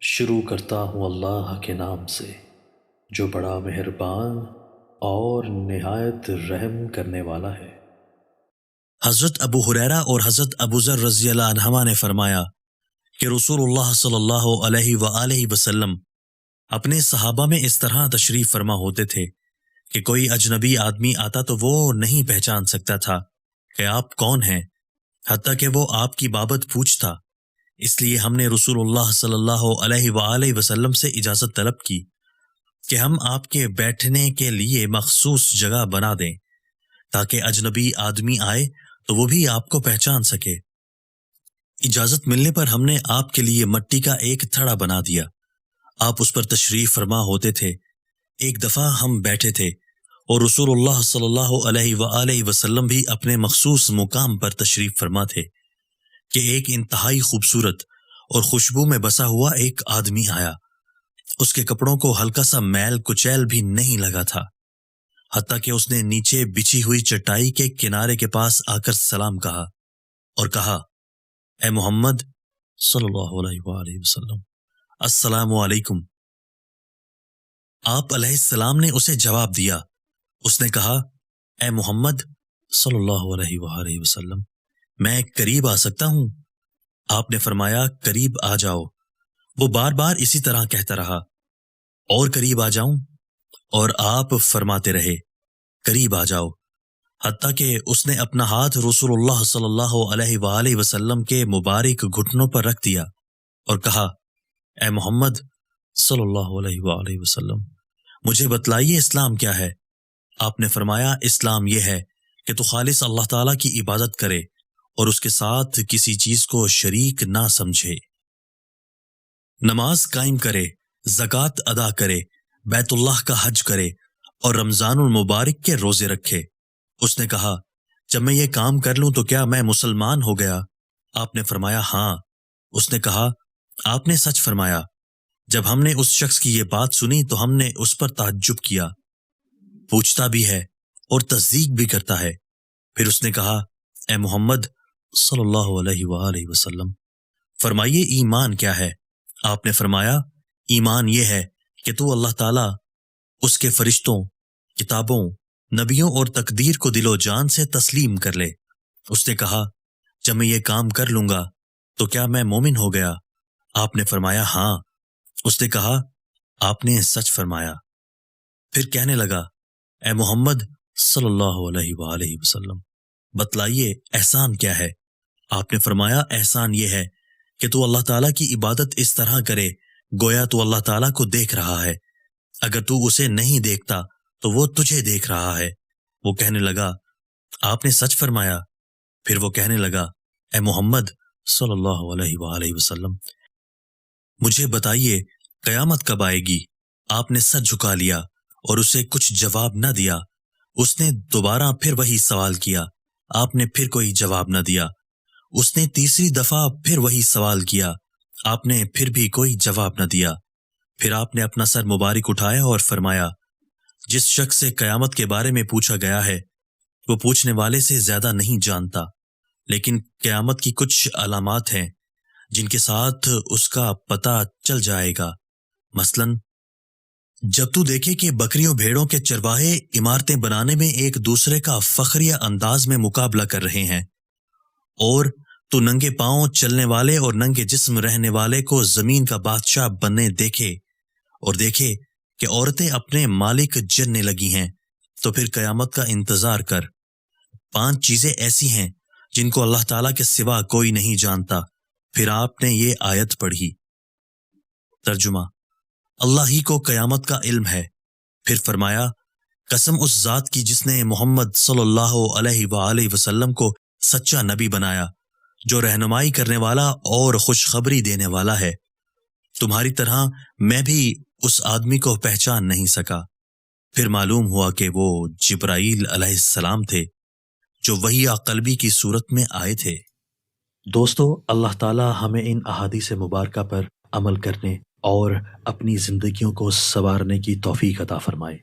شروع کرتا ہوں اللہ کے نام سے جو بڑا مہربان اور نہایت رحم کرنے والا ہے۔ حضرت ابو ہریرہ اور حضرت ابو ذر رضی اللہ عنہما نے فرمایا کہ رسول اللہ صلی اللہ علیہ وآلہ وسلم اپنے صحابہ میں اس طرح تشریف فرما ہوتے تھے کہ کوئی اجنبی آدمی آتا تو وہ نہیں پہچان سکتا تھا کہ آپ کون ہیں، حتیٰ کہ وہ آپ کی بابت پوچھتا۔ اس لیے ہم نے رسول اللہ صلی اللہ علیہ وآلہ وسلم سے اجازت طلب کی کہ ہم آپ کے بیٹھنے کے لیے مخصوص جگہ بنا دیں تاکہ اجنبی آدمی آئے تو وہ بھی آپ کو پہچان سکے۔ اجازت ملنے پر ہم نے آپ کے لیے مٹی کا ایک تھڑا بنا دیا، آپ اس پر تشریف فرما ہوتے تھے۔ ایک دفعہ ہم بیٹھے تھے اور رسول اللہ صلی اللہ علیہ وآلہ وسلم بھی اپنے مخصوص مقام پر تشریف فرما تھے کہ ایک انتہائی خوبصورت اور خوشبو میں بسا ہوا ایک آدمی آیا۔ اس کے کپڑوں کو ہلکا سا میل کچیل بھی نہیں لگا تھا، حتیٰ کہ اس نے نیچے بچھی ہوئی چٹائی کے کنارے کے پاس آ کر سلام کہا اور کہا، اے محمد صلی اللہ علیہ وآلہ وسلم، السلام علیکم۔ آپ علیہ السلام نے اسے جواب دیا۔ اس نے کہا، اے محمد صلی اللہ علیہ وآلہ وسلم، میں قریب آ سکتا ہوں؟ آپ نے فرمایا، قریب آ جاؤ۔ وہ بار بار اسی طرح کہتا رہا، اور قریب آ جاؤں؟ اور آپ فرماتے رہے، قریب آ جاؤ، حتیٰ کہ اس نے اپنا ہاتھ رسول اللہ صلی اللہ علیہ وآلہ وسلم کے مبارک گھٹنوں پر رکھ دیا اور کہا، اے محمد صلی اللہ علیہ وآلہ وسلم، مجھے بتلائیے اسلام کیا ہے؟ آپ نے فرمایا، اسلام یہ ہے کہ تو خالص اللہ تعالیٰ کی عبادت کرے اور اس کے ساتھ کسی چیز کو شریک نہ سمجھے، نماز قائم کرے، زکوٰۃ ادا کرے، بیت اللہ کا حج کرے اور رمضان المبارک کے روزے رکھے۔ اس نے کہا، جب میں یہ کام کر لوں تو کیا میں مسلمان ہو گیا؟ آپ نے فرمایا، ہاں۔ اس نے کہا، آپ نے سچ فرمایا۔ جب ہم نے اس شخص کی یہ بات سنی تو ہم نے اس پر تعجب کیا، پوچھتا بھی ہے اور تصدیق بھی کرتا ہے۔ پھر اس نے کہا، اے محمد صلی اللہ علیہ وآلہ وسلم، فرمائیے ایمان کیا ہے؟ آپ نے فرمایا، ایمان یہ ہے کہ تو اللہ تعالیٰ، اس کے فرشتوں، کتابوں، نبیوں اور تقدیر کو دل و جان سے تسلیم کر لے۔ اس نے کہا، جب میں یہ کام کر لوں گا تو کیا میں مومن ہو گیا؟ آپ نے فرمایا، ہاں۔ اس نے کہا، آپ نے سچ فرمایا۔ پھر کہنے لگا، اے محمد صلی اللہ علیہ وآلہ وسلم، بتلائیے احسان کیا ہے؟ آپ نے فرمایا، احسان یہ ہے کہ تو اللہ تعالیٰ کی عبادت اس طرح کرے گویا تو اللہ تعالیٰ کو دیکھ رہا ہے، اگر تو اسے نہیں دیکھتا تو وہ تجھے دیکھ رہا ہے۔ وہ کہنے لگا، آپ نے سچ فرمایا۔ پھر وہ کہنے لگا، اے محمد صلی اللہ علیہ وآلہ وسلم، مجھے بتائیے قیامت کب آئے گی؟ آپ نے سر جھکا لیا اور اسے کچھ جواب نہ دیا۔ اس نے دوبارہ پھر وہی سوال کیا، آپ نے پھر کوئی جواب نہ دیا۔ اس نے تیسری دفعہ پھر وہی سوال کیا، آپ نے پھر بھی کوئی جواب نہ دیا۔ پھر آپ نے اپنا سر مبارک اٹھایا اور فرمایا، جس شخص سے قیامت کے بارے میں پوچھا گیا ہے وہ پوچھنے والے سے زیادہ نہیں جانتا، لیکن قیامت کی کچھ علامات ہیں جن کے ساتھ اس کا پتہ چل جائے گا۔ مثلاً جب تو دیکھے کہ بکریوں بھیڑوں کے چرواہے عمارتیں بنانے میں ایک دوسرے کا فخریہ انداز میں مقابلہ کر رہے ہیں، اور تو ننگے پاؤں چلنے والے اور ننگے جسم رہنے والے کو زمین کا بادشاہ بننے دیکھے، اور دیکھے کہ عورتیں اپنے مالک جننے لگی ہیں، تو پھر قیامت کا انتظار کر۔ 5 چیزیں ایسی ہیں جن کو اللہ تعالیٰ کے سوا کوئی نہیں جانتا۔ پھر آپ نے یہ آیت پڑھی۔ ترجمہ: اللہ ہی کو قیامت کا علم ہے۔ پھر فرمایا، قسم اس ذات کی جس نے محمد صلی اللہ علیہ وآلہ وسلم کو سچا نبی بنایا، جو رہنمائی کرنے والا اور خوشخبری دینے والا ہے۔ تمہاری طرح میں بھی اس آدمی کو پہچان نہیں سکا۔ پھر معلوم ہوا کہ وہ جبرائیل علیہ السلام تھے جو وحی قلبی کی صورت میں آئے تھے۔ دوستو، اللہ تعالیٰ ہمیں ان احادیث مبارکہ پر عمل کرنے اور اپنی زندگیوں کو سنوارنے کی توفیق عطا فرمائے۔